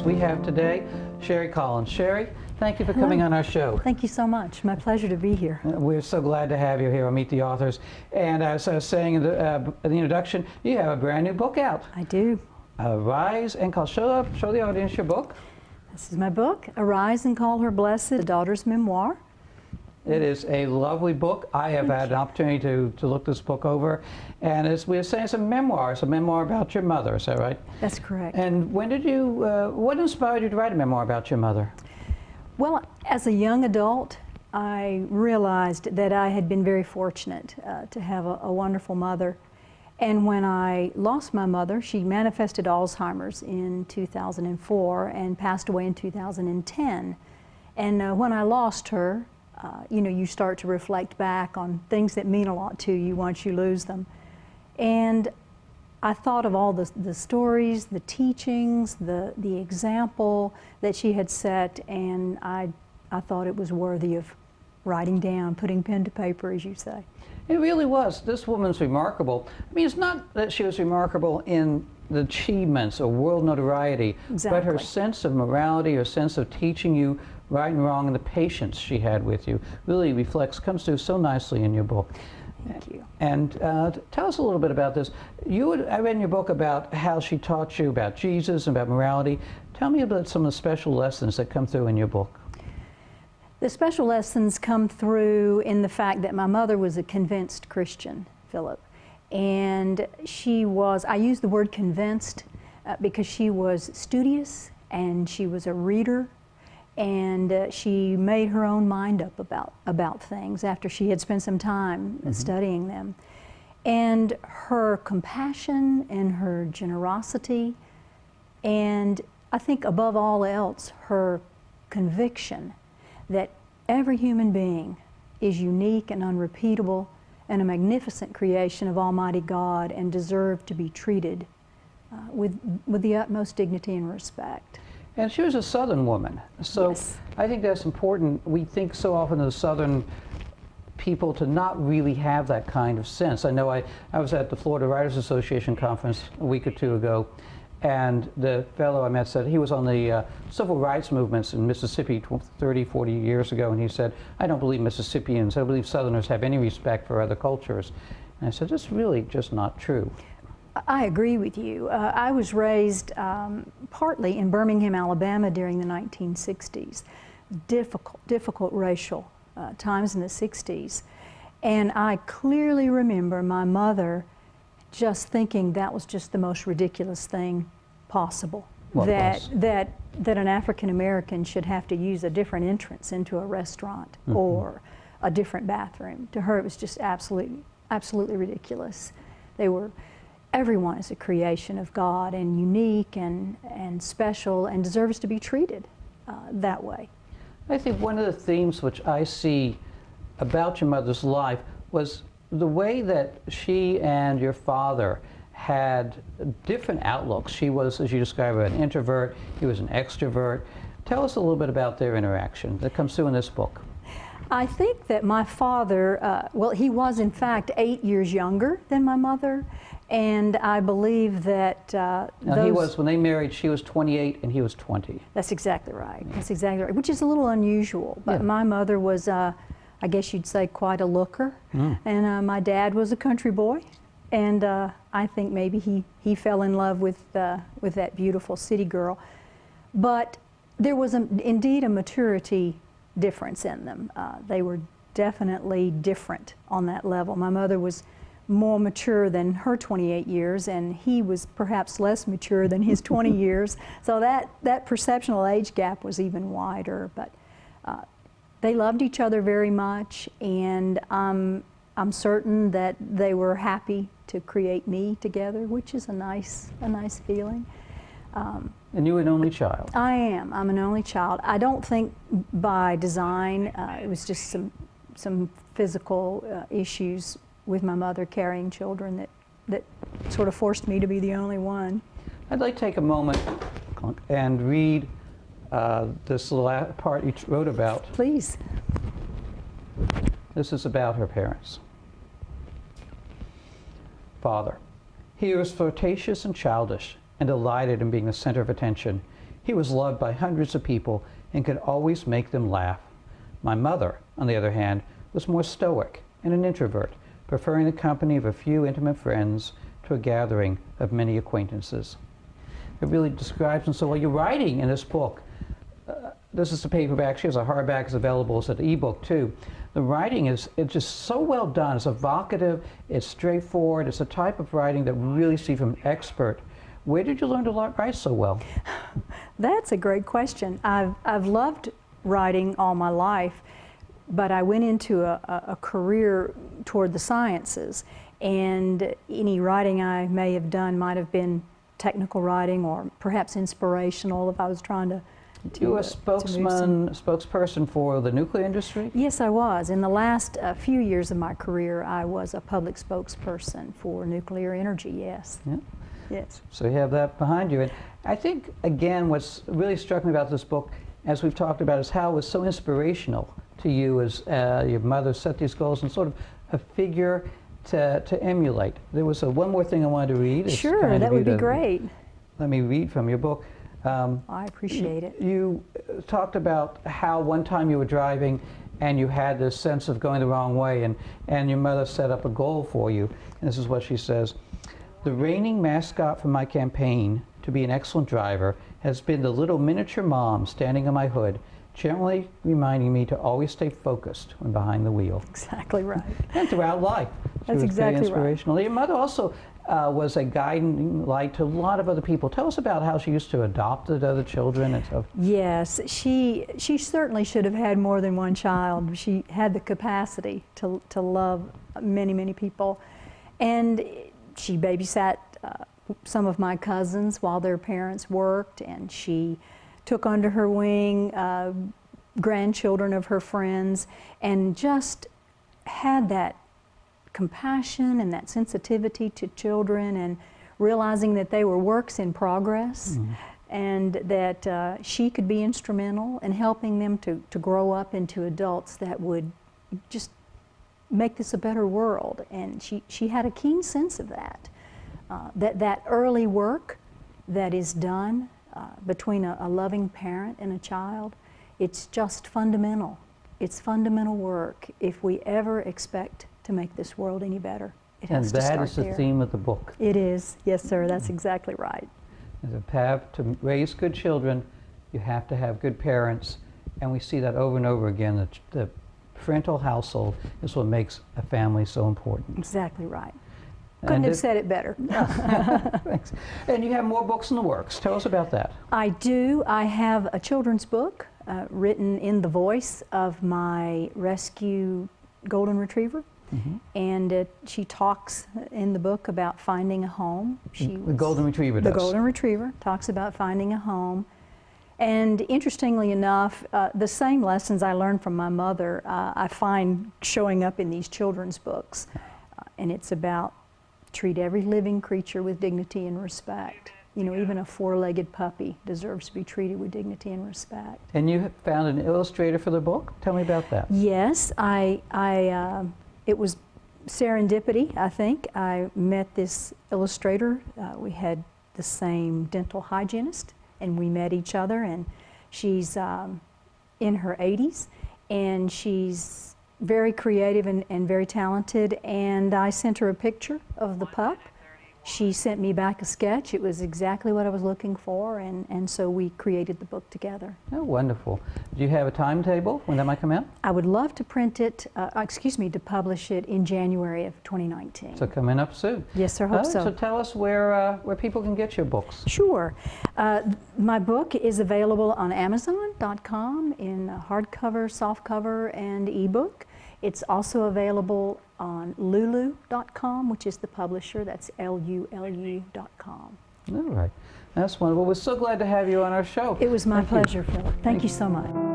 we have today Cheri Collins. Cheri, thank you for coming on our show. Thank you so much. My pleasure to be here. We're so glad to have you here on Meet the Authors. And as I was saying in the introduction, you have a brand new book out. I do. Rise and Call. Show the audience your book. This is my book, Arise and Call Her Blessed, a Daughter's Memoir. It is a lovely book. I have had an opportunity to look this book over. And as we were saying, it's a memoir about your mother, is that right? That's correct. And when did you, what inspired you to write a memoir about your mother? Well, as a young adult, I realized that I had been very fortunate to have a wonderful mother. And when I lost my mother, she manifested Alzheimer's in 2004 and passed away in 2010. And when I lost her, you know, you start to reflect back on things that mean a lot to you once you lose them. And I thought of all the stories, the teachings, the example that she had set, and I thought it was worthy of writing down, putting pen to paper, as you say. It really was. This woman's remarkable. I mean, it's not that she was remarkable in the achievements or world notoriety, Exactly. but her sense of morality, her sense of teaching you right and wrong, and the patience she had with you really comes through so nicely in your book. Thank you. And tell us a little bit about this. I read in your book about how she taught you about Jesus and about morality. Tell me about some of the special lessons that come through in your book. The special lessons come through in the fact that my mother was a convinced Christian, Philip. And she was, I use the word convinced because she was studious and she was a reader, and she made her own mind up about things after she had spent some time studying them. And her compassion and her generosity, and I think above all else, her conviction that every human being is unique and unrepeatable and a magnificent creation of Almighty God and deserve to be treated with the utmost dignity and respect. And she was a Southern woman, so Yes. I think that's important. We think so often of Southern people to not really have that kind of sense. I know I was at the Florida Writers Association conference a week or two ago, and the fellow I met said he was on the civil rights movements in Mississippi 30, 40 years ago, and he said, I don't believe Mississippians, I don't believe Southerners have any respect for other cultures. And I said, that's really just not true. I agree with you. I was raised partly in Birmingham, Alabama during the 1960s. Difficult racial times in the 60s. And I clearly remember my mother just thinking that was just the most ridiculous thing possible. That an African American should have to use a different entrance into a restaurant or a different bathroom. To her it was just absolutely ridiculous. Everyone is a creation of God and unique and special and deserves to be treated that way. I think one of the themes which I see about your mother's life was the way that she and your father had different outlooks. She was, as you described, an introvert, he was an extrovert. Tell us a little bit about their interaction that comes through in this book. I think that my father, well, he was in fact 8 years younger than my mother, and I believe that now he was, when they married, she was 28 and he was 20. That's exactly right. That's exactly right, which is a little unusual. But my mother was, I guess you'd say, quite a looker, and my dad was a country boy, and I think maybe he fell in love with that beautiful city girl. But there was indeed a maturity difference in them. They were definitely different on that level. My mother was more mature than her 28 years, and he was perhaps less mature than his 20 years. So that perceptual age gap was even wider. But they loved each other very much, and I'm certain that they were happy to create me together, which is a nice feeling. And you were an only child. I am. I'm an only child. I don't think by design. It was just some physical issues with my mother carrying children that sort of forced me to be the only one. I'd like to take a moment and read this little part you wrote about. Please. This is about her parents. Father, he was flirtatious and childish and delighted in being the center of attention. He was loved by hundreds of people and could always make them laugh. My mother, on the other hand, was more stoic and an introvert, preferring the company of a few intimate friends to a gathering of many acquaintances. It really describes, and so while you're writing in this book, this is a paperback, she has a hardback, it's available as an ebook too. The writing it's just so well done, it's evocative, it's straightforward, it's a type of writing that we really see from an expert. Where did you learn to write so well? That's a great question. I've loved writing all my life, but I went into a career toward the sciences, and any writing I may have done might have been technical writing or perhaps inspirational if I was trying to You were a spokesperson for the nuclear industry? Yes, I was. In the last few years of my career, I was a public spokesperson for nuclear energy, yes. Yeah. Yes. So you have that behind you. And I think, again, what's really struck me about this book, as we've talked about, is how it was so inspirational to you as your mother set these goals and sort of a figure to emulate. There was one more thing I wanted to read. Sure, that would be great. Let me read from your book. I appreciate it. You talked about how one time you were driving and you had this sense of going the wrong way, and your mother set up a goal for you. And this is what she says. The reigning mascot for my campaign to be an excellent driver has been the little miniature mom standing on my hood, gently reminding me to always stay focused when behind the wheel. Exactly right. And throughout life. That's exactly right. Inspirational. Your mother also was a guiding light to a lot of other people. Tell us about how she used to adopt other children and stuff. Yes, she certainly should have had more than one child. She had the capacity to love many, many people. And she babysat some of my cousins while their parents worked, and she took under her wing grandchildren of her friends, and just had that compassion and that sensitivity to children, and realizing that they were works in progress, and that she could be instrumental in helping them to grow up into adults that would just make this a better world. And she had a keen sense of that. That early work that is done between a loving parent and a child, it's just fundamental. It's fundamental work if we ever expect to make this world any better. It has to start there. And that is the theme of the book. It is, yes sir, that's exactly right. As a path to raise good children, you have to have good parents, and we see that over and over again. The parental household is what makes a family so important. Exactly right. Couldn't have said it better. Thanks. And you have more books in the works. Tell us about that. I do. I have a children's book written in the voice of my rescue golden retriever. And she talks in the book about finding a home. The golden retriever does. The golden retriever talks about finding a home. And interestingly enough, the same lessons I learned from my mother, I find showing up in these children's books. And it's about treat every living creature with dignity and respect. You know, even a four-legged puppy deserves to be treated with dignity and respect. And you found an illustrator for the book? Tell me about that. Yes, it was serendipity, I think. I met this illustrator. We had the same dental hygienist, and we met each other, and she's in her 80s, and she's very creative and very talented, and I sent her a picture of the pup. She sent me back a sketch. It was exactly what I was looking for, and so we created the book together. Oh, wonderful. Do you have a timetable when that might come out? I would love to print it, to publish it in January of 2019. So coming up soon. Yes, sir, hope so. So tell us where people can get your books. Sure. My book is available on Amazon.com in hardcover, softcover, and ebook. It's also available on Lulu.com, which is the publisher. That's LULU.com. All right. That's wonderful. We're so glad to have you on our show. It was my pleasure, Philip. Thank you so much.